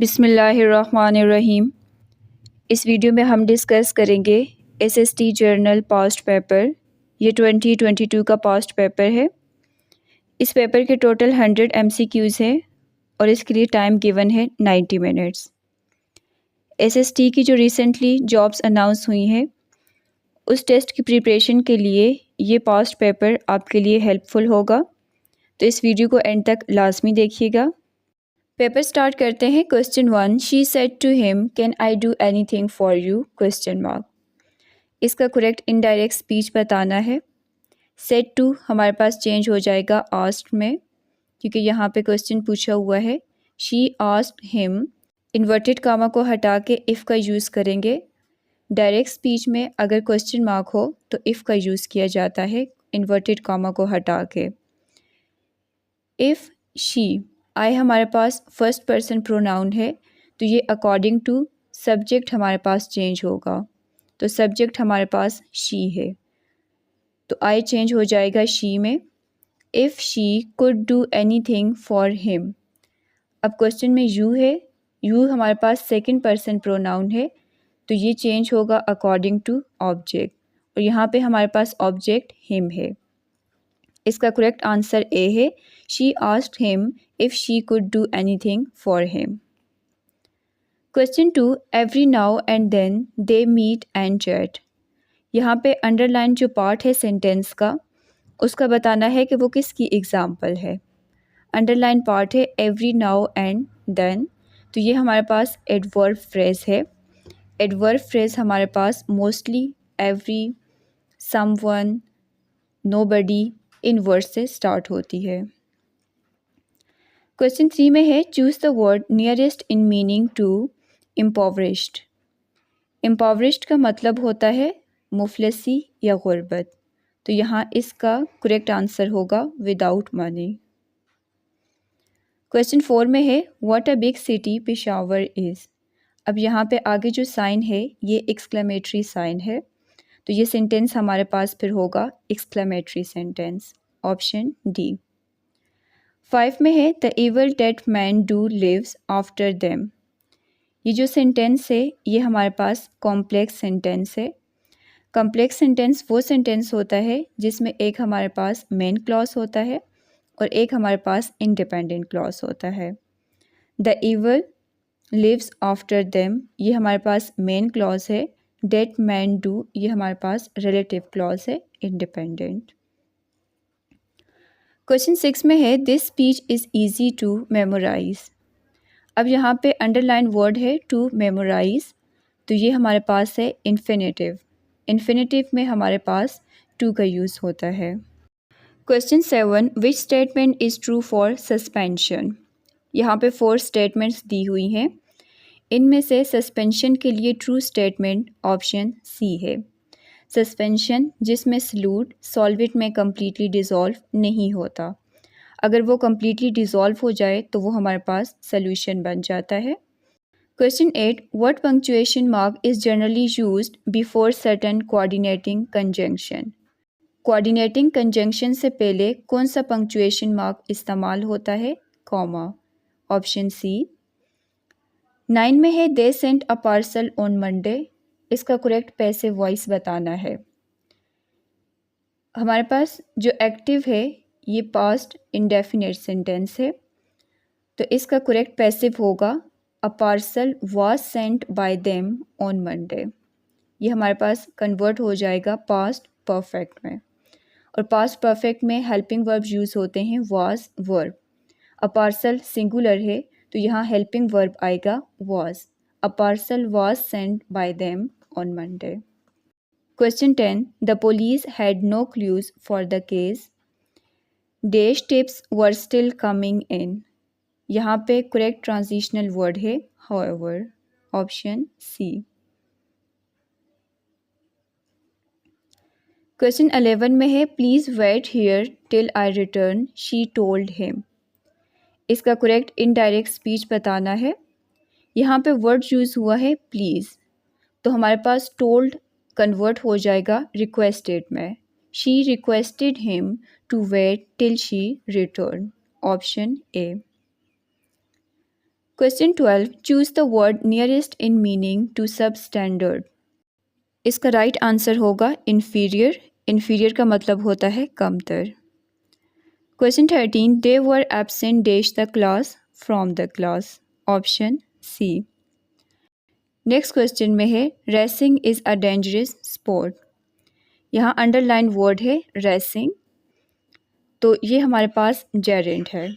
बिस्मिल्लाहिर्रहमानिर्रहीम। इस वीडियो में हम डिस्कस करेंगे एसएसटी जर्नल पास्ट पेपर। ये 2022 का पास्ट पेपर है। इस पेपर के टोटल 100 एमसीक्यूज़ हैं और इसके लिए टाइम गिवन है 90 मिनट्स। एसएसटी की जो रिसेंटली जॉब्स अनाउंस हुई हैं उस टेस्ट की प्रिपरेशन के लिए ये पास्ट पेपर आपके लिए हेल्पफुल होगा, तो इस वीडियो को एंड तक लाजमी देखिएगा। पेपर स्टार्ट करते हैं। Question 1, she said to him can I do anything for you question mark. इसका करेक्ट इनडायरेक्ट स्पीच बताना है। सेड टू हमारे पास चेंज हो जाएगा आस्क्ड में, क्योंकि यहाँ पे क्वेश्चन पूछा हुआ है। She asked him, inverted comma को हटा के इफ़ का यूज़ करेंगे। डायरेक्ट स्पीच में अगर क्वेश्चन मार्क हो तो इफ़ का यूज़ किया जाता है इन्वर्टेड कामा को हटा के। इफ़ शी, आई हमारे पास फर्स्ट पर्सन प्रोनाउन है, तो ये अकॉर्डिंग टू सब्जेक्ट हमारे पास चेंज होगा। तो सब्जेक्ट हमारे पास शी है, तो आई चेंज हो जाएगा शी में। If she could do anything for him, अब क्वेश्चन में यू है, यू हमारे पास सेकंड पर्सन प्रोनाउन है, तो ये चेंज होगा अकॉर्डिंग टू ऑब्जेक्ट, और यहाँ पे हमारे पास ऑब्जेक्ट हिम है। इसका करेक्ट आंसर ए है। She asked him if she could do anything for him. Question 2, every now and then they meet and chat. यहाँ पे अंडरलाइन जो पार्ट है सेंटेंस का उसका बताना है कि वो किसकी एग्जाम्पल है। अंडरलाइन पार्ट है एवरी नाउ एंड देन, तो ये हमारे पास एडवर्ब फ्रेज है। एडवर्ब फ्रेज हमारे पास मोस्टली, एवरी, समवन, नोबडी इन वर्ड से स्टार्ट होती है। क्वेश्चन 3 में है choose the word nearest in meaning to impoverished. Impoverished का मतलब होता है मुफलसी या गुर्बत, तो यहाँ इसका करेक्ट आंसर होगा विदाउट मनी। क्वेश्चन 4 में है what a big city Peshawar is. अब यहाँ पे आगे जो साइन है ये एक्सक्लेमेटरी साइन है, तो ये सेंटेंस हमारे पास फिर होगा एक्सक्लेमेटरी सेंटेंस, ऑप्शन डी। 5 में है the evil that men do lives after them. ये जो सेंटेंस है ये हमारे पास कॉम्प्लेक्स सेंटेंस है। कॉम्प्लेक्स सेंटेंस वो सेंटेंस होता है जिसमें एक हमारे पास मेन क्लॉज होता है और एक हमारे पास इंडिपेंडेंट क्लॉज होता है। The evil lives after them ये हमारे पास मेन क्लॉज है। डेट मैन डू ये हमारे पास रिलेटिव क्लॉज है, इंडिपेंडेंट। क्वेश्चन 6 में है this speech is easy to memorise. अब यहाँ पे अंडरलाइन वर्ड है टू मेमोराइज, तो ये हमारे पास है इन्फिनेटिव। इन्फिनेटिव में हमारे पास टू का यूज़ होता है। Question 7, which statement is true for suspension. यहाँ पे 4 स्टेटमेंट्स दी हुई हैं। इनमें से सस्पेंशन के लिए ट्रू स्टेटमेंट ऑप्शन सी है। सस्पेंशन जिसमें सल्यूट सॉल्वेंट में कम्प्लीटली डिज़ोल्व नहीं होता, अगर वो कम्प्लीटली डिज़ोल्व हो जाए तो वो हमारे पास सॉल्यूशन बन जाता है। Question 8, what punctuation mark is generally used before certain coordinating conjunction. Coordinating conjunction से पहले कौन सा पंक्चुएशन मार्क इस्तेमाल होता है, कॉमा, ऑप्शन सी। 9 में है they sent a parcel on Monday. इसका करेक्ट पैसिव वॉइस बताना है। हमारे पास जो एक्टिव है ये पास्ट इंडेफिनिट सेंटेंस है, तो इसका करेक्ट पैसिव होगा अ parcel was sent by them on Monday. ये हमारे पास कन्वर्ट हो जाएगा पास्ट परफेक्ट में, और पास्ट परफेक्ट में हेल्पिंग वर्ब यूज़ होते हैं was verb. A parcel singular है तो यहाँ हेल्पिंग वर्ब आएगा was. A parcel was sent by them on Monday. Question 10, the police had no clues for the case. Dash tips were still coming in. यहाँ पे correct transitional word है however, option C. Question 11 में है please wait here till I return, she told him. इसका correct indirect speech बताना है। यहाँ पे word यूज़ हुआ है please, तो हमारे पास told कन्वर्ट हो जाएगा रिक्वेस्टेड में। She requested him to wait till she return, option A. Question 12, choose the word nearest in meaning to substandard. इसका राइट आंसर होगा इन्फीरियर। इन्फीरियर का मतलब होता है कमतर। Question 13, they were absent dash the class from the class. Option C. Next question में है racing is a dangerous sport. यहाँ अंडरलाइन वर्ड है रेसिंग, तो ये हमारे पास जेरेंट है।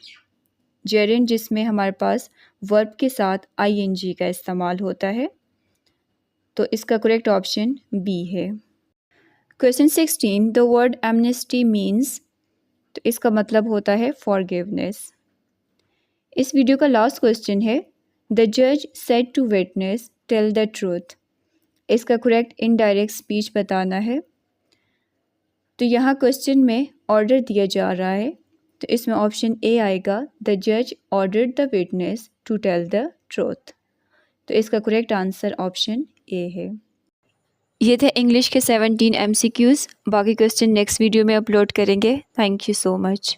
जेरेंट जिसमें हमारे पास वर्ब के साथ आईएनजी का इस्तेमाल होता है, तो इसका करेक्ट ऑप्शन बी है। Question 16, the word amnesty means, तो इसका मतलब होता है फॉरगिवनेस। इस वीडियो का लास्ट क्वेश्चन है द जज said to witness tell the truth. इसका करेक्ट इनडायरेक्ट स्पीच बताना है। तो यहाँ क्वेश्चन में ऑर्डर दिया जा रहा है, तो इसमें ऑप्शन ए आएगा द जज ordered the witness to tell the truth. तो इसका करेक्ट आंसर ऑप्शन ए है। ये थे इंग्लिश के 17 MCQs। बाकी क्वेश्चन नेक्स्ट वीडियो में अपलोड करेंगे। Thank you so much.